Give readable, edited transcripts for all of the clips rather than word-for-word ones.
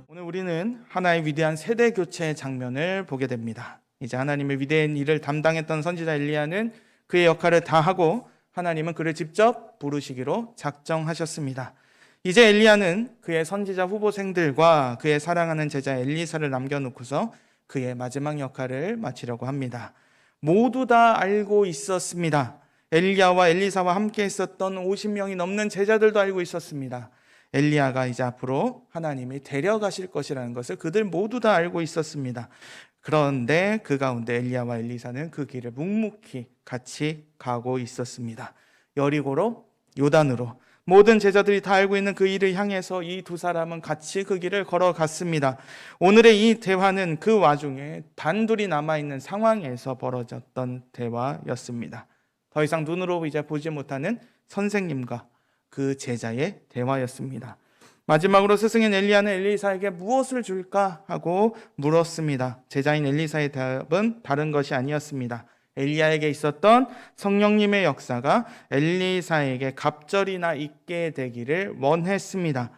오늘 우리는 하나의 위대한 세대 교체의 장면을 보게 됩니다. 이제 하나님의 위대한 일을 담당했던 선지자 엘리야는 그의 역할을 다 하고 하나님은 그를 직접 부르시기로 작정하셨습니다. 이제 엘리야는 그의 선지자 후보생들과 그의 사랑하는 제자 엘리사를 남겨놓고서 그의 마지막 역할을 마치려고 합니다. 모두 다 알고 있었습니다. 엘리야와 엘리사와 함께 있었던 50명이 넘는 제자들도 알고 있었습니다. 엘리야가 이제 앞으로 하나님이 데려가실 것이라는 것을 그들 모두 다 알고 있었습니다. 그런데 그 가운데 엘리야와 엘리사는 그 길을 묵묵히 같이 가고 있었습니다. 여리고로, 요단으로 모든 제자들이 다 알고 있는 그 일을 향해서 이 두 사람은 같이 그 길을 걸어갔습니다. 오늘의 이 대화는 그 와중에 단둘이 남아있는 상황에서 벌어졌던 대화였습니다. 더 이상 눈으로 이제 보지 못하는 선생님과 그 제자의 대화였습니다. 마지막으로 스승인 엘리야는 엘리사에게 무엇을 줄까 하고 물었습니다. 제자인 엘리사의 대답은 다른 것이 아니었습니다. 엘리야에게 있었던 성령님의 역사가 엘리사에게 갑절이나 있게 되기를 원했습니다.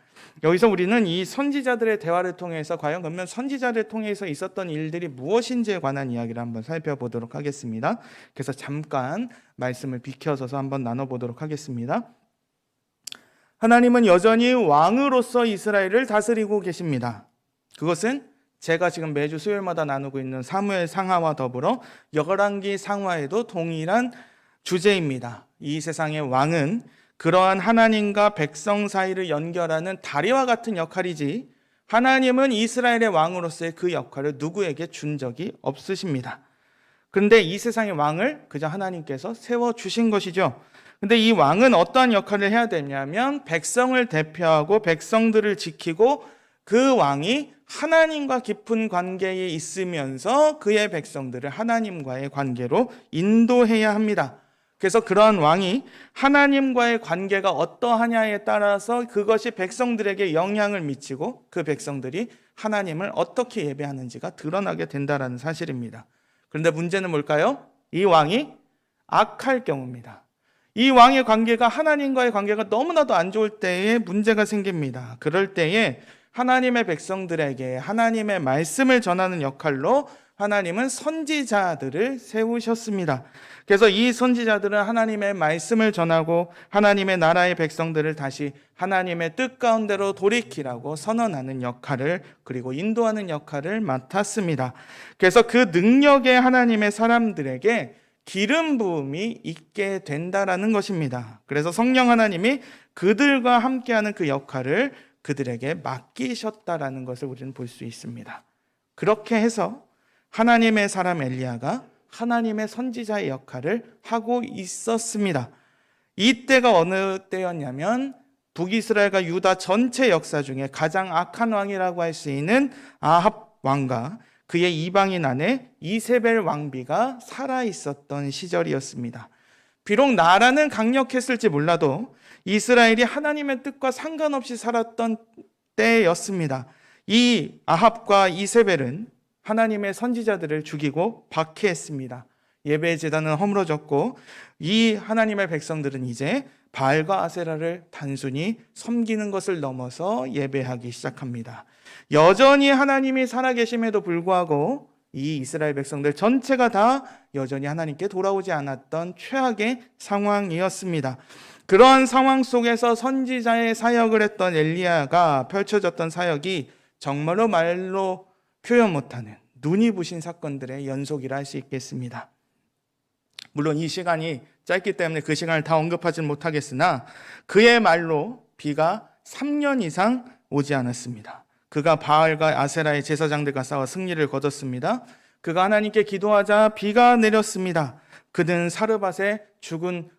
여기서 우리는 이 선지자들의 대화를 통해서 과연 그러면 선지자를 통해서 있었던 일들이 무엇인지에 관한 이야기를 한번 살펴보도록 하겠습니다. 그래서 잠깐 말씀을 비켜서서 한번 나눠보도록 하겠습니다. 하나님은 여전히 왕으로서 이스라엘을 다스리고 계십니다. 그것은 제가 지금 매주 수요일마다 나누고 있는 사무엘 상하와 더불어 열왕기 상하에도 동일한 주제입니다. 이 세상의 왕은 그러한 하나님과 백성 사이를 연결하는 다리와 같은 역할이지 하나님은 이스라엘의 왕으로서의 그 역할을 누구에게 준 적이 없으십니다. 그런데 이 세상의 왕을 그저 하나님께서 세워주신 것이죠. 근데 이 왕은 어떠한 역할을 해야 되냐면 백성을 대표하고 백성들을 지키고 그 왕이 하나님과 깊은 관계에 있으면서 그의 백성들을 하나님과의 관계로 인도해야 합니다. 그래서 그러한 왕이 하나님과의 관계가 어떠하냐에 따라서 그것이 백성들에게 영향을 미치고 그 백성들이 하나님을 어떻게 예배하는지가 드러나게 된다는 사실입니다. 그런데 문제는 뭘까요? 이 왕이 악할 경우입니다. 이 왕의 관계가 하나님과의 관계가 너무나도 안 좋을 때에 문제가 생깁니다. 그럴 때에 하나님의 백성들에게 하나님의 말씀을 전하는 역할로 하나님은 선지자들을 세우셨습니다. 그래서 이 선지자들은 하나님의 말씀을 전하고 하나님의 나라의 백성들을 다시 하나님의 뜻 가운데로 돌이키라고 선언하는 역할을 그리고 인도하는 역할을 맡았습니다. 그래서 그 능력의 하나님의 사람들에게 기름 부음이 있게 된다라는 것입니다. 그래서 성령 하나님이 그들과 함께하는 그 역할을 그들에게 맡기셨다라는 것을 우리는 볼 수 있습니다. 그렇게 해서 하나님의 사람 엘리야가 하나님의 선지자의 역할을 하고 있었습니다. 이때가 어느 때였냐면 북이스라엘과 유다 전체 역사 중에 가장 악한 왕이라고 할 수 있는 아합 왕과 그의 이방인 아내 이세벨 왕비가 살아 있었던 시절이었습니다. 비록 나라는 강력했을지 몰라도 이스라엘이 하나님의 뜻과 상관없이 살았던 때였습니다. 이 아합과 이세벨은 하나님의 선지자들을 죽이고 박해했습니다. 예배 제단은 허물어졌고 이 하나님의 백성들은 이제 바알과 아세라를 단순히 섬기는 것을 넘어서 예배하기 시작합니다. 여전히 하나님이 살아계심에도 불구하고 이 이스라엘 백성들 전체가 다 여전히 하나님께 돌아오지 않았던 최악의 상황이었습니다. 그러한 상황 속에서 선지자의 사역을 했던 엘리야가 펼쳐졌던 사역이 정말로 말로 표현 못하는 눈이 부신 사건들의 연속이라 할 수 있겠습니다. 물론 이 시간이 짧기 때문에 그 시간을 다 언급하지는 못하겠으나 그의 말로 비가 3년 이상 오지 않았습니다. 그가 바알과 아세라의 제사장들과 싸워 승리를 거뒀습니다. 그가 하나님께 기도하자 비가 내렸습니다. 그는 사르밧의 죽은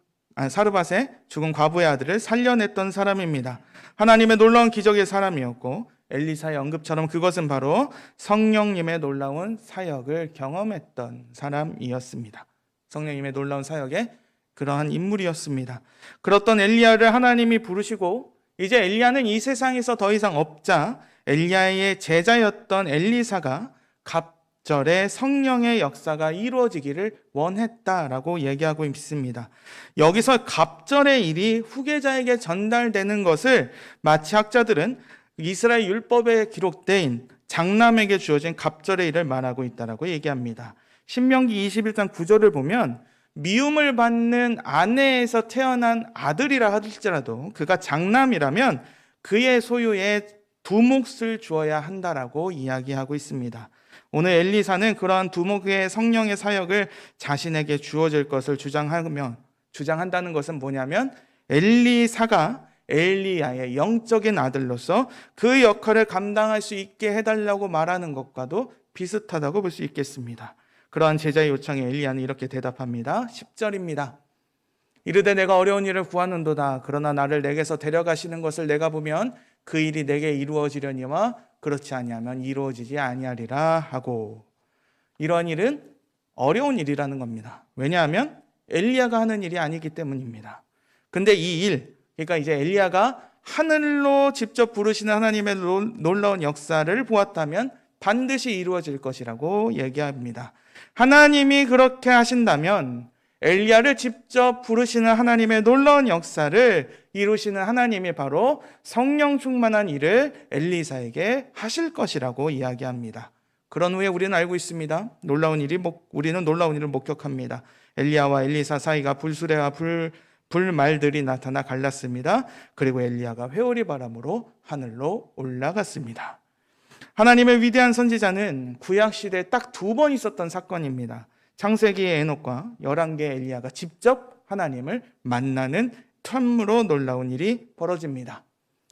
과부의 아들을 살려냈던 사람입니다. 하나님의 놀라운 기적의 사람이었고 엘리사의 언급처럼 그것은 바로 성령님의 놀라운 사역을 경험했던 사람이었습니다. 성령님의 놀라운 사역의 그러한 인물이었습니다. 그렇던 엘리야를 하나님이 부르시고 이제 엘리야는 이 세상에서 더 이상 없자 엘리야의 제자였던 엘리사가 갑절에 성령의 역사가 이루어지기를 원했다라고 얘기하고 있습니다. 여기서 갑절의 일이 후계자에게 전달되는 것을 마치 학자들은 이스라엘 율법에 기록된 장남에게 주어진 갑절의 일을 말하고 있다라고 얘기합니다. 신명기 21장 9절을 보면 미움을 받는 아내에서 태어난 아들이라 할지라도 그가 장남이라면 그의 소유에 두 몫을 주어야 한다라고 이야기하고 있습니다. 오늘 엘리사는 그러한 두목의 성령의 사역을 자신에게 주어질 것을 주장한다는 것은 뭐냐면 엘리사가 엘리야의 영적인 아들로서 그 역할을 감당할 수 있게 해달라고 말하는 것과도 비슷하다고 볼 수 있겠습니다. 그러한 제자의 요청에 엘리야는 이렇게 대답합니다. 10절입니다. 이르되 내가 어려운 일을 구하는도다. 그러나 나를 내게서 데려가시는 것을 내가 보면 그 일이 내게 이루어지려니와 그렇지 아니하면 이루어지지 아니하리라 하고, 이러한 일은 어려운 일이라는 겁니다. 왜냐하면 엘리야가 하는 일이 아니기 때문입니다. 근데 이 일, 그러니까 이제 엘리야가 하늘로 직접 부르시는 하나님의 놀라운 역사를 보았다면 반드시 이루어질 것이라고 얘기합니다. 하나님이 그렇게 하신다면 엘리야를 직접 부르시는 하나님의 놀라운 역사를 이루시는 하나님이 바로 성령 충만한 일을 엘리사에게 하실 것이라고 이야기합니다. 그런 후에 우리는 알고 있습니다. 우리는 놀라운 일을 목격합니다. 엘리야와 엘리사 사이가 불수레와 불말들이 나타나 갈랐습니다. 그리고 엘리야가 회오리 바람으로 하늘로 올라갔습니다. 하나님의 위대한 선지자는 구약시대에 딱 2번 있었던 사건입니다. 창세기의 에녹과 열왕기의 엘리야가 직접 하나님을 만나는 참으로 놀라운 일이 벌어집니다.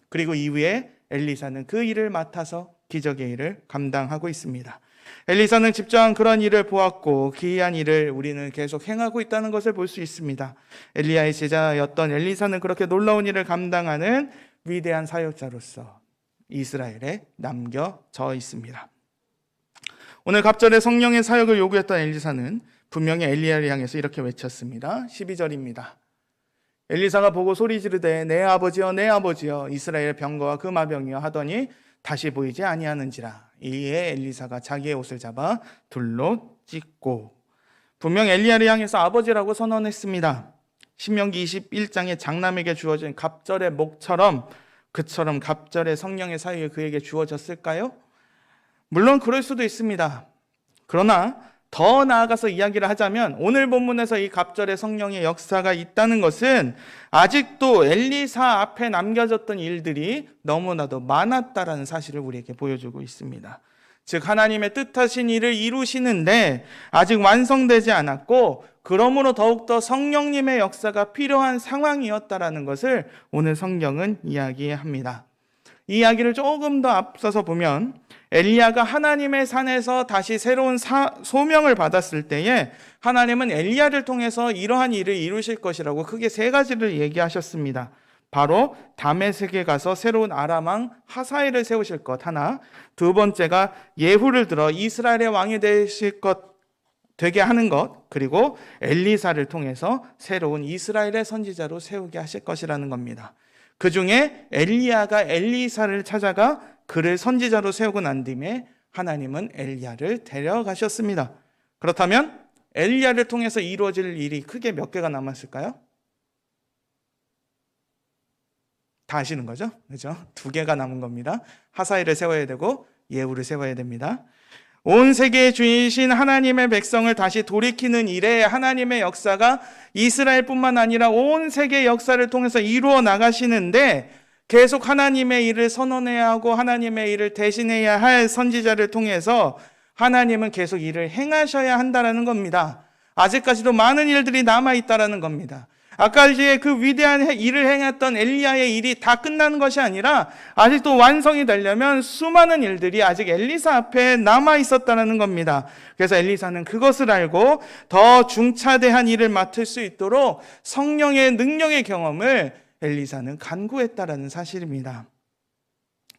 그리고 이후에 엘리사는 그 일을 맡아서 기적의 일을 감당하고 있습니다. 엘리사는 직접 그런 일을 보았고 기이한 일을 우리는 계속 행하고 있다는 것을 볼 수 있습니다. 엘리야의 제자였던 엘리사는 그렇게 놀라운 일을 감당하는 위대한 사역자로서 이스라엘에 남겨져 있습니다. 오늘 갑절에 성령의 사역을 요구했던 엘리사는 분명히 엘리야를 향해서 이렇게 외쳤습니다. 12절입니다. 엘리사가 보고 소리 지르되 내 아버지여 내 아버지여 이스라엘 병거와 그 마병이여 하더니 다시 보이지 아니하는지라. 이에 엘리사가 자기의 옷을 잡아 둘로 찢고, 분명 엘리야를 향해서 아버지라고 선언했습니다. 신명기 21장에 장남에게 주어진 갑절의 목처럼 그처럼 갑절의 성령의 사역이 그에게 주어졌을까요? 물론 그럴 수도 있습니다. 그러나 더 나아가서 이야기를 하자면 오늘 본문에서 이 갑절의 성령의 역사가 있다는 것은 아직도 엘리사 앞에 남겨졌던 일들이 너무나도 많았다라는 사실을 우리에게 보여주고 있습니다. 즉 하나님의 뜻하신 일을 이루시는데 아직 완성되지 않았고 그러므로 더욱더 성령님의 역사가 필요한 상황이었다라는 것을 오늘 성경은 이야기합니다. 이 이야기를 조금 더 앞서서 보면 엘리야가 하나님의 산에서 다시 새로운 소명을 받았을 때에 하나님은 엘리야를 통해서 이러한 일을 이루실 것이라고 크게 3가지를 얘기하셨습니다. 바로 다메섹에 가서 새로운 아람 왕 하사엘을 세우실 것 하나, 2번째가 예후를 들어 이스라엘의 왕이 되게 하는 것, 그리고 엘리사를 통해서 새로운 이스라엘의 선지자로 세우게 하실 것이라는 겁니다. 그 중에 엘리야가 엘리사를 찾아가 그를 선지자로 세우고 난 뒤에 하나님은 엘리야를 데려가셨습니다. 그렇다면 엘리야를 통해서 이루어질 일이 크게 몇 개가 남았을까요? 다 아시는 거죠? 그죠? 2개가 남은 겁니다. 하사엘을 세워야 되고 예후를 세워야 됩니다. 온 세계의 주이신 하나님의 백성을 다시 돌이키는 일에 하나님의 역사가 이스라엘뿐만 아니라 온 세계 역사를 통해서 이루어 나가시는데 계속 하나님의 일을 선언해야 하고 하나님의 일을 대신해야 할 선지자를 통해서 하나님은 계속 일을 행하셔야 한다는 겁니다. 아직까지도 많은 일들이 남아있다는 겁니다. 아까 이제 그 위대한 일을 행했던 엘리야의 일이 다 끝나는 것이 아니라 아직도 완성이 되려면 수많은 일들이 아직 엘리사 앞에 남아있었다는 겁니다. 그래서 엘리사는 그것을 알고 더 중차대한 일을 맡을 수 있도록 성령의 능력의 경험을 엘리사는 간구했다라는 사실입니다.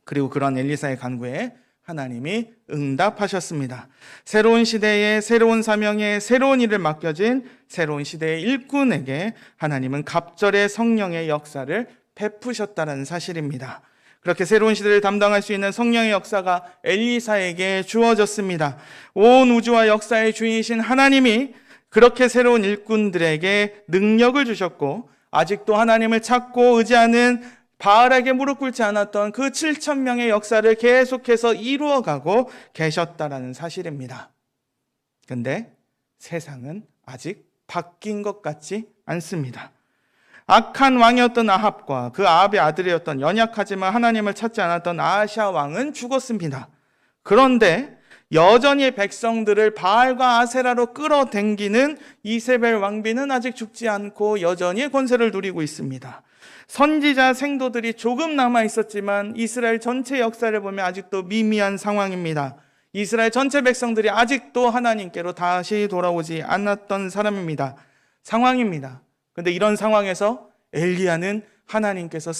그리고 그런 엘리사의 간구에 하나님이 응답하셨습니다. 새로운 시대에 새로운 사명에 새로운 일을 맡겨진 새로운 시대의 일꾼에게 하나님은 갑절의 성령의 역사를 베푸셨다는 사실입니다. 그렇게 새로운 시대를 담당할 수 있는 성령의 역사가 엘리사에게 주어졌습니다. 온 우주와 역사의 주인이신 하나님이 그렇게 새로운 일꾼들에게 능력을 주셨고, 아직도 하나님을 찾고 의지하는 바알에게 무릎 꿇지 않았던 그 7,000명의 역사를 계속해서 이루어가고 계셨다라는 사실입니다. 근데 세상은 아직 바뀐 것 같지 않습니다. 악한 왕이었던 아합과 그 아합의 아들이었던 연약하지만 하나님을 찾지 않았던 아하시아 왕은 죽었습니다. 그런데 여전히 백성들을 바알과 아세라로 끌어당기는 이세벨 왕비는 아직 죽지 않고 여전히 권세를 누리고 있습니다. 선지자 생도들이 조금 남아 있었지만 이스라엘 전체 역사를 보면 아직도 미미한 상황입니다. 이스라엘 전체 백성들이 아직도 하나님께로 다시 돌아오지 않았던 상황입니다. 그런데 이런 상황에서 엘리야는 하나님께서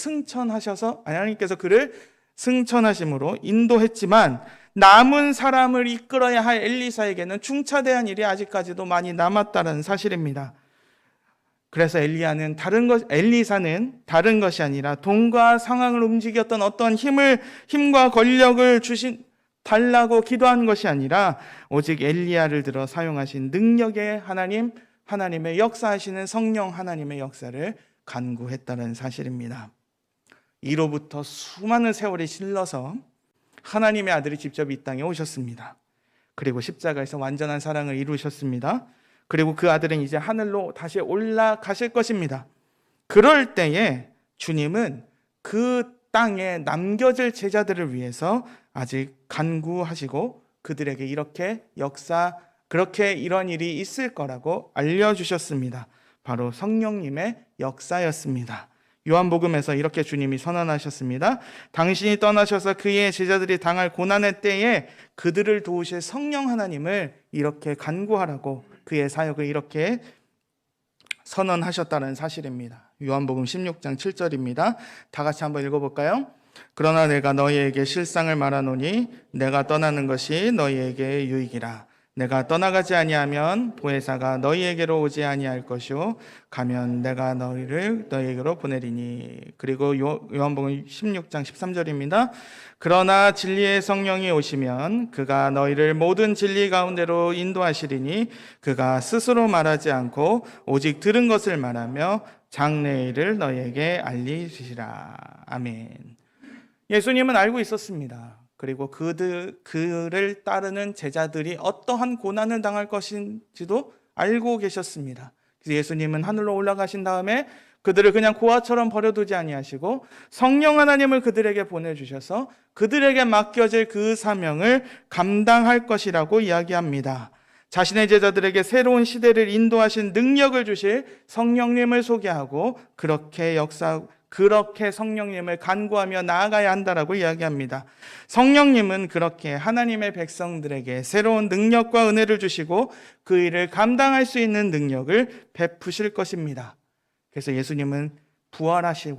그를 승천하심으로 인도했지만 남은 사람을 이끌어야 할 엘리사에게는 중차대한 일이 아직까지도 많이 남았다는 사실입니다. 그래서 엘리사는 다른 것이 아니라 돈과 상황을 움직였던 어떤 힘과 권력을 달라고 기도한 것이 아니라 오직 엘리야를 들어 사용하신 능력의 하나님의 역사하시는 성령 하나님의 역사를 간구했다는 사실입니다. 이로부터 수많은 세월이 질러서 하나님의 아들이 직접 이 땅에 오셨습니다. 그리고 십자가에서 완전한 사랑을 이루셨습니다. 그리고 그 아들은 이제 하늘로 다시 올라가실 것입니다. 그럴 때에 주님은 그 땅에 남겨질 제자들을 위해서 아직 간구하시고 그들에게 그렇게 이런 일이 있을 거라고 알려주셨습니다. 바로 성령님의 역사였습니다. 요한복음에서 이렇게 주님이 선언하셨습니다. 당신이 떠나셔서 그의 제자들이 당할 고난의 때에 그들을 도우실 성령 하나님을 이렇게 간구하라고 그의 사역을 이렇게 선언하셨다는 사실입니다. 요한복음 16장 7절입니다. 다 같이 한번 읽어볼까요? 그러나 내가 너희에게 실상을 말하노니 내가 떠나는 것이 너희에게 유익이라. 내가 떠나가지 아니하면 보혜사가 너희에게로 오지 아니할 것이요 가면 내가 너희에게로 보내리니. 그리고 요한복음 16장 13절입니다. 그러나 진리의 성령이 오시면 그가 너희를 모든 진리 가운데로 인도하시리니 그가 스스로 말하지 않고 오직 들은 것을 말하며 장래의 일을 너희에게 알리시리라. 아멘. 예수님은 알고 있었습니다. 그리고 그를 따르는 제자들이 어떠한 고난을 당할 것인지도 알고 계셨습니다. 그래서 예수님은 하늘로 올라가신 다음에 그들을 그냥 고아처럼 버려두지 아니하시고 성령 하나님을 그들에게 보내주셔서 그들에게 맡겨질 그 사명을 감당할 것이라고 이야기합니다. 자신의 제자들에게 새로운 시대를 인도하신 능력을 주실 성령님을 소개하고 그렇게 성령님을 간구하며 나아가야 한다라고 이야기합니다. 성령님은 그렇게 하나님의 백성들에게 새로운 능력과 은혜를 주시고 그 일을 감당할 수 있는 능력을 베푸실 것입니다. 그래서 예수님은 부활하신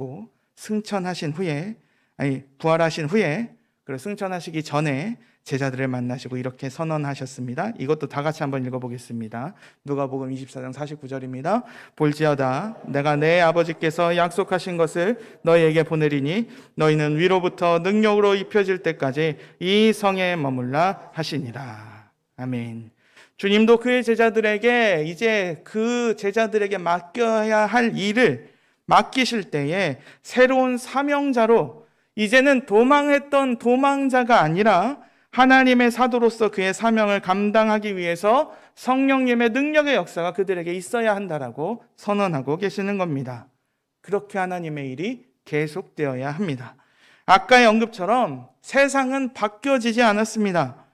후에 그리고 승천하시기 전에 제자들을 만나시고 이렇게 선언하셨습니다. 이것도 다 같이 한번 읽어보겠습니다. 누가복음 24장 49절입니다. 볼지어다 내가 내 아버지께서 약속하신 것을 너희에게 보내리니 너희는 위로부터 능력으로 입혀질 때까지 이 성에 머물라 하시니라. 아멘. 주님도 그의 제자들에게 이제 그 제자들에게 맡겨야 할 일을 맡기실 때에 새로운 사명자로 이제는 도망했던 도망자가 아니라 하나님의 사도로서 그의 사명을 감당하기 위해서 성령님의 능력의 역사가 그들에게 있어야 한다라고 선언하고 계시는 겁니다. 그렇게 하나님의 일이 계속되어야 합니다. 아까의 언급처럼 세상은 바뀌어지지 않았습니다.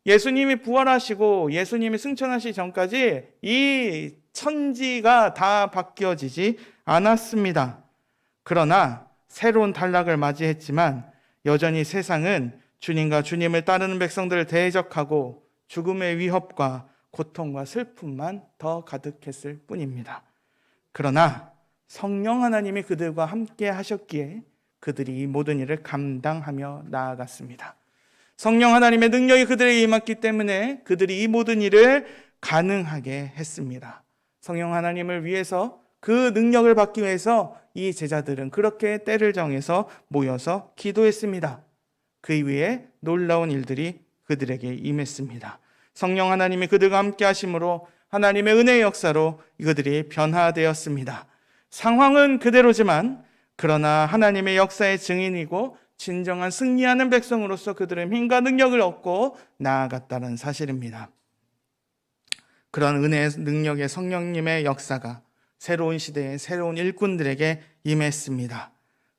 예수님이 부활하시고 예수님이 승천하시기 전까지 이 천지가 다 바뀌어지지 않았습니다. 그러나 새로운 단락을 맞이했지만 여전히 세상은 주님과 주님을 따르는 백성들을 대적하고 죽음의 위협과 고통과 슬픔만 더 가득했을 뿐입니다. 그러나 성령 하나님이 그들과 함께 하셨기에 그들이 이 모든 일을 감당하며 나아갔습니다. 성령 하나님의 능력이 그들에게 임했기 때문에 그들이 이 모든 일을 가능하게 했습니다. 성령 하나님을 위해서 그 능력을 받기 위해서 이 제자들은 그렇게 때를 정해서 모여서 기도했습니다. 그 이후에 놀라운 일들이 그들에게 임했습니다. 성령 하나님이 그들과 함께 하심으로 하나님의 은혜의 역사로 그들이 변화되었습니다. 상황은 그대로지만 그러나 하나님의 역사의 증인이고 진정한 승리하는 백성으로서 그들은 힘과 능력을 얻고 나아갔다는 사실입니다. 그런 은혜의 능력의 성령님의 역사가 새로운 시대의 새로운 일꾼들에게 임했습니다.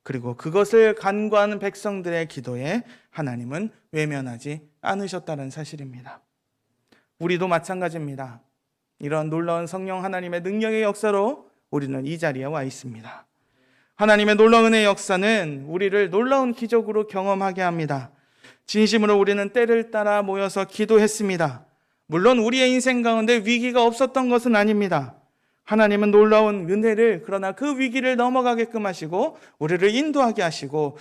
그리고 그것을 간구하는 백성들의 기도에 하나님은 외면하지 않으셨다는 사실입니다. 우리도 마찬가지입니다. 이런 놀라운 성령 하나님의 능력의 역사로 우리는 이 자리에 와 있습니다. 하나님의 놀라운 은혜의 역사는 우리를 놀라운 기적으로 경험하게 합니다. 진심으로 우리는 때를 따라 모여서 기도했습니다. 물론 우리의 인생 가운데 위기가 없었던 것은 아닙니다. 하나님은 놀라운 은혜를, 그러나 그 위기를 넘어가게끔 하시고 우리를 인도하게 하시고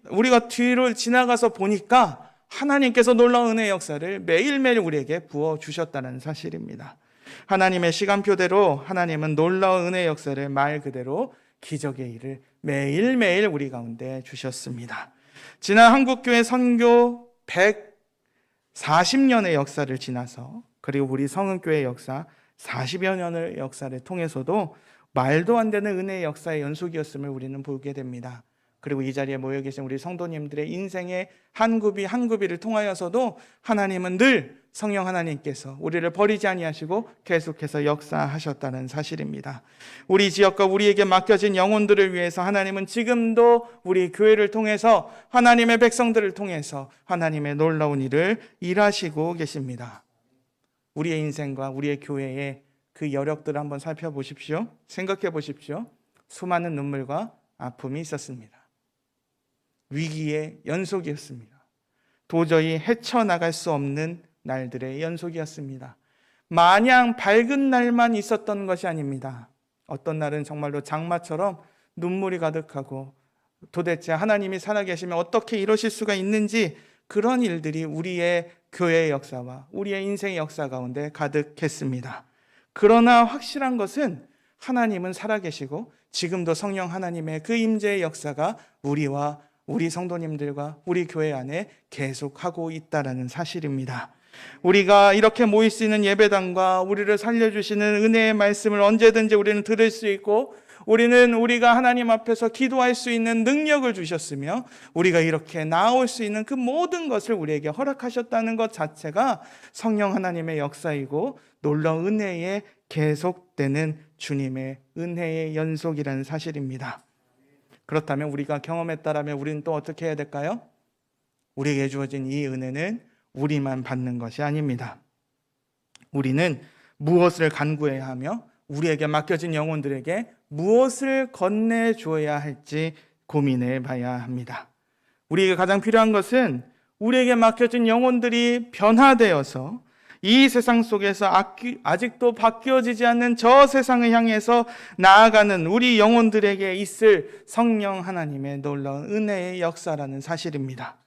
우리가 뒤를 지나가서 보니까 하나님께서 놀라운 은혜의 역사를 매일매일 우리에게 부어주셨다는 사실입니다. 하나님의 시간표대로 하나님은 놀라운 은혜의 역사를 말 그대로 기적의 일을 매일매일 우리 가운데 주셨습니다. 지난 한국교회 선교 140년의 역사를 지나서, 그리고 우리 성은교회 역사 40여 년의 역사를 통해서도 말도 안 되는 은혜의 역사의 연속이었음을 우리는 보게 됩니다. 그리고 이 자리에 모여 계신 우리 성도님들의 인생의 한 굽이 한 굽이를 통하여서도 하나님은 늘 성령 하나님께서 우리를 버리지 아니하시고 계속해서 역사하셨다는 사실입니다. 우리 지역과 우리에게 맡겨진 영혼들을 위해서 하나님은 지금도 우리 교회를 통해서, 하나님의 백성들을 통해서 하나님의 놀라운 일을 일하시고 계십니다. 우리의 인생과 우리의 교회의 그 여력들을 한번 살펴보십시오. 생각해 보십시오. 수많은 눈물과 아픔이 있었습니다. 위기의 연속이었습니다. 도저히 헤쳐나갈 수 없는 날들의 연속이었습니다. 마냥 밝은 날만 있었던 것이 아닙니다. 어떤 날은 정말로 장마처럼 눈물이 가득하고 도대체 하나님이 살아계시면 어떻게 이러실 수가 있는지, 그런 일들이 우리의 교회의 역사와 우리의 인생의 역사 가운데 가득했습니다. 그러나 확실한 것은 하나님은 살아계시고 지금도 성령 하나님의 그 임재의 역사가 우리와 우리 성도님들과 우리 교회 안에 계속하고 있다는 사실입니다. 우리가 이렇게 모일 수 있는 예배당과 우리를 살려주시는 은혜의 말씀을 언제든지 우리는 들을 수 있고, 우리가 하나님 앞에서 기도할 수 있는 능력을 주셨으며, 우리가 이렇게 나아올 수 있는 그 모든 것을 우리에게 허락하셨다는 것 자체가 성령 하나님의 역사이고 놀라운 은혜의 계속되는 주님의 은혜의 연속이라는 사실입니다. 그렇다면 우리가 경험했다라면 우리는 또 어떻게 해야 될까요? 우리에게 주어진 이 은혜는 우리만 받는 것이 아닙니다. 우리는 무엇을 간구해야 하며 우리에게 맡겨진 영혼들에게 무엇을 건네줘야 할지 고민해 봐야 합니다. 우리에게 가장 필요한 것은 우리에게 맡겨진 영혼들이 변화되어서 이 세상 속에서 아직도 바뀌어지지 않는 저 세상을 향해서 나아가는 우리 영혼들에게 있을 성령 하나님의 놀라운 은혜의 역사라는 사실입니다.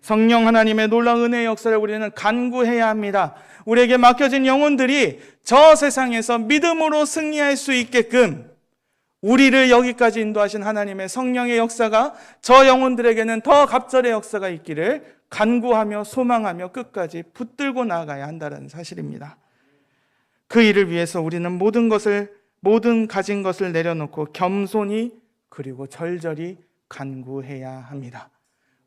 성령 하나님의 놀라운 은혜의 역사를 우리는 간구해야 합니다. 우리에게 맡겨진 영혼들이 저 세상에서 믿음으로 승리할 수 있게끔 우리를 여기까지 인도하신 하나님의 성령의 역사가 저 영혼들에게는 더 갑절의 역사가 있기를 간구하며 소망하며 끝까지 붙들고 나아가야 한다는 사실입니다. 그 일을 위해서 우리는 모든 가진 것을 내려놓고 겸손히 그리고 절절히 간구해야 합니다.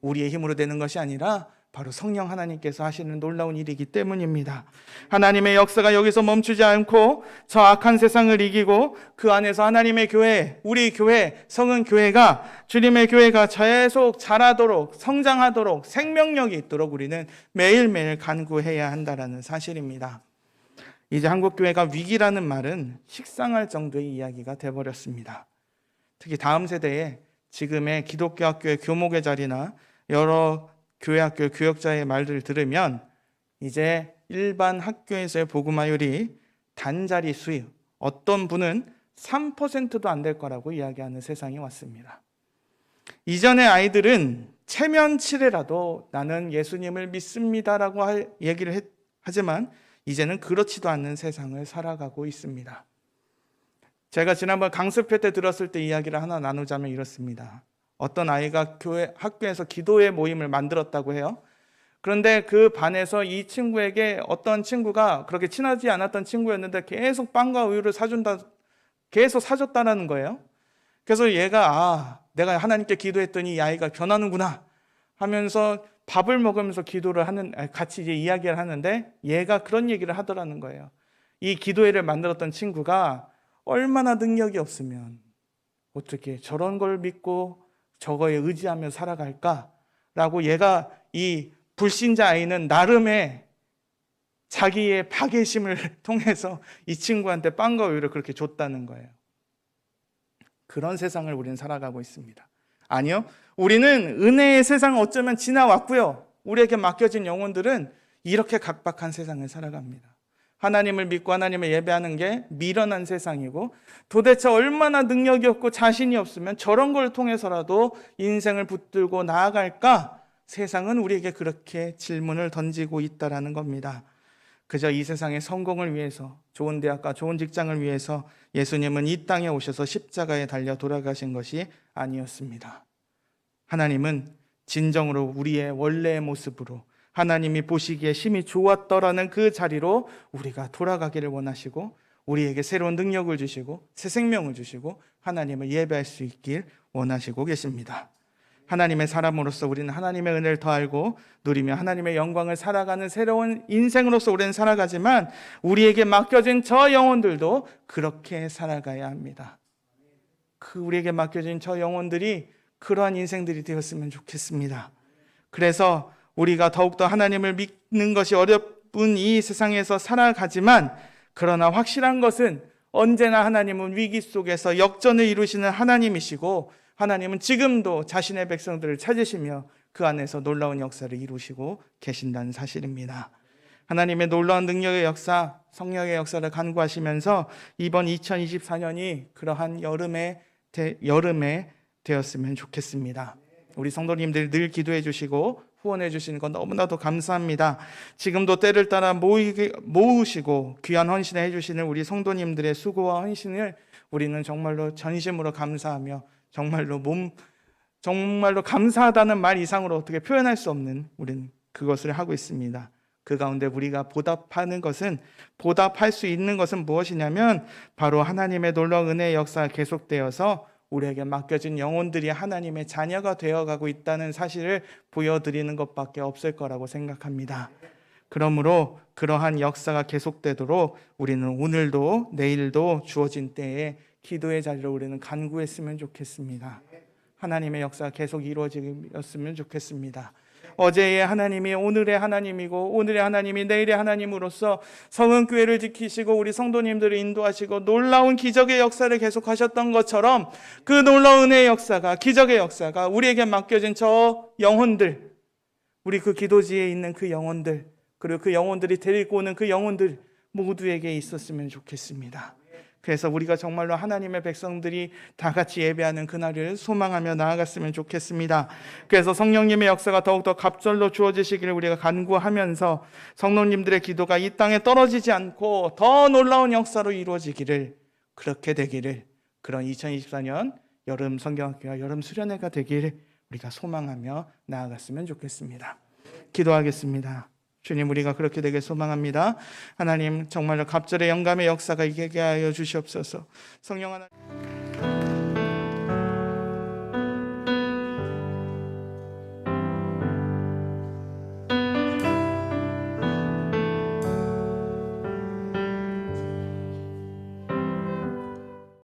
우리의 힘으로 되는 것이 아니라 바로 성령 하나님께서 하시는 놀라운 일이기 때문입니다. 하나님의 역사가 여기서 멈추지 않고 저 악한 세상을 이기고 그 안에서 하나님의 교회, 우리 교회, 성은교회가, 주님의 교회가 계속 자라도록, 성장하도록, 생명력이 있도록 우리는 매일매일 간구해야 한다는 사실입니다. 이제 한국교회가 위기라는 말은 식상할 정도의 이야기가 되어버렸습니다. 특히 다음 세대에 지금의 기독교 학교의 교목의 자리나 여러 교회 학교 교역자의 말들을 들으면 이제 일반 학교에서의 복음화율이 단자리 수요, 어떤 분은 3%도 안 될 거라고 이야기하는 세상이 왔습니다. 이전의 아이들은 체면치레라도 나는 예수님을 믿습니다라고 얘기를 하지만 이제는 그렇지도 않는 세상을 살아가고 있습니다. 제가 지난번 강습회 때 들었을 때 이야기를 하나 나누자면 이렇습니다. 어떤 아이가 학교에서 기도회 모임을 만들었다고 해요. 그런데 그 반에서 이 친구에게 어떤 친구가 그렇게 친하지 않았던 친구였는데 계속 빵과 우유를 계속 사줬다는 거예요. 그래서 얘가 내가 하나님께 기도했더니 이 아이가 변하는구나 하면서 밥을 먹으면서 같이 이제 이야기를 하는데 얘가 그런 얘기를 하더라는 거예요. 이 기도회를 만들었던 친구가 얼마나 능력이 없으면 어떻게 저런 걸 믿고 저거에 의지하며 살아갈까라고 얘가 이 불신자 아이는 나름의 자기의 파괴심을 통해서 이 친구한테 빵과 우유를 그렇게 줬다는 거예요. 그런 세상을 우리는 살아가고 있습니다. 아니요, 우리는 은혜의 세상 어쩌면 지나왔고요. 우리에게 맡겨진 영혼들은 이렇게 각박한 세상을 살아갑니다. 하나님을 믿고 하나님을 예배하는 게 미련한 세상이고 도대체 얼마나 능력이 없고 자신이 없으면 저런 걸 통해서라도 인생을 붙들고 나아갈까? 세상은 우리에게 그렇게 질문을 던지고 있다라는 겁니다. 그저 이 세상의 성공을 위해서, 좋은 대학과 좋은 직장을 위해서 예수님은 이 땅에 오셔서 십자가에 달려 돌아가신 것이 아니었습니다. 하나님은 진정으로 우리의 원래의 모습으로 하나님이 보시기에 심히 좋았더라는 그 자리로 우리가 돌아가기를 원하시고 우리에게 새로운 능력을 주시고 새 생명을 주시고 하나님을 예배할 수 있길 원하시고 계십니다. 하나님의 사람으로서 우리는 하나님의 은혜를 더 알고 누리며 하나님의 영광을 살아가는 새로운 인생으로서 우리는 살아가지만 우리에게 맡겨진 저 영혼들도 그렇게 살아가야 합니다. 우리에게 맡겨진 저 영혼들이 그러한 인생들이 되었으면 좋겠습니다. 그래서 우리가 더욱더 하나님을 믿는 것이 어려운 이 세상에서 살아가지만 그러나 확실한 것은 언제나 하나님은 위기 속에서 역전을 이루시는 하나님이시고 하나님은 지금도 자신의 백성들을 찾으시며 그 안에서 놀라운 역사를 이루시고 계신다는 사실입니다. 하나님의 놀라운 능력의 역사, 성령의 역사를 간구하시면서 이번 2024년이 그러한 여름에 되었으면 좋겠습니다. 우리 성도님들 늘 기도해 주시고 후원해 주시는 건 너무나도 감사합니다. 지금도 때를 따라 모으시고 귀한 헌신을 해주시는 우리 성도님들의 수고와 헌신을 우리는 정말로 전심으로 감사하며 정말로 감사하다는 말 이상으로 어떻게 표현할 수 없는 우리는 그것을 하고 있습니다. 그 가운데 우리가 보답할 수 있는 것은 무엇이냐면 바로 하나님의 놀라운 은혜의 역사가 계속되어서 우리에게 맡겨진 영혼들이 하나님의 자녀가 되어가고 있다는 사실을 보여드리는 것밖에 없을 거라고 생각합니다. 그러므로 그러한 역사가 계속되도록 우리는 오늘도 내일도 주어진 때에 기도의 자리로 우리는 간구했으면 좋겠습니다. 하나님의 역사가 계속 이루어졌으면 좋겠습니다. 어제의 하나님이 오늘의 하나님이고 오늘의 하나님이 내일의 하나님으로서 성은교회를 지키시고 우리 성도님들을 인도하시고 놀라운 기적의 역사를 계속하셨던 것처럼 그 놀라운 은혜의 역사가, 기적의 역사가 우리에게 맡겨진 저 영혼들, 우리 그 기도지에 있는 그 영혼들, 그리고 그 영혼들이 데리고 오는 그 영혼들 모두에게 있었으면 좋겠습니다. 그래서 우리가 정말로 하나님의 백성들이 다 같이 예배하는 그날을 소망하며 나아갔으면 좋겠습니다. 그래서 성령님의 역사가 더욱더 갑절로 주어지시기를 우리가 간구하면서 성도님들의 기도가 이 땅에 떨어지지 않고 더 놀라운 역사로 이루어지기를, 그렇게 되기를, 그런 2024년 여름 성경학교와 여름 수련회가 되기를 우리가 소망하며 나아갔으면 좋겠습니다. 기도하겠습니다. 주님, 우리가 그렇게 되길 소망합니다. 하나님, 정말로 갑절의 영감의 역사가 있게 하여 주시옵소서. 성령 하나님.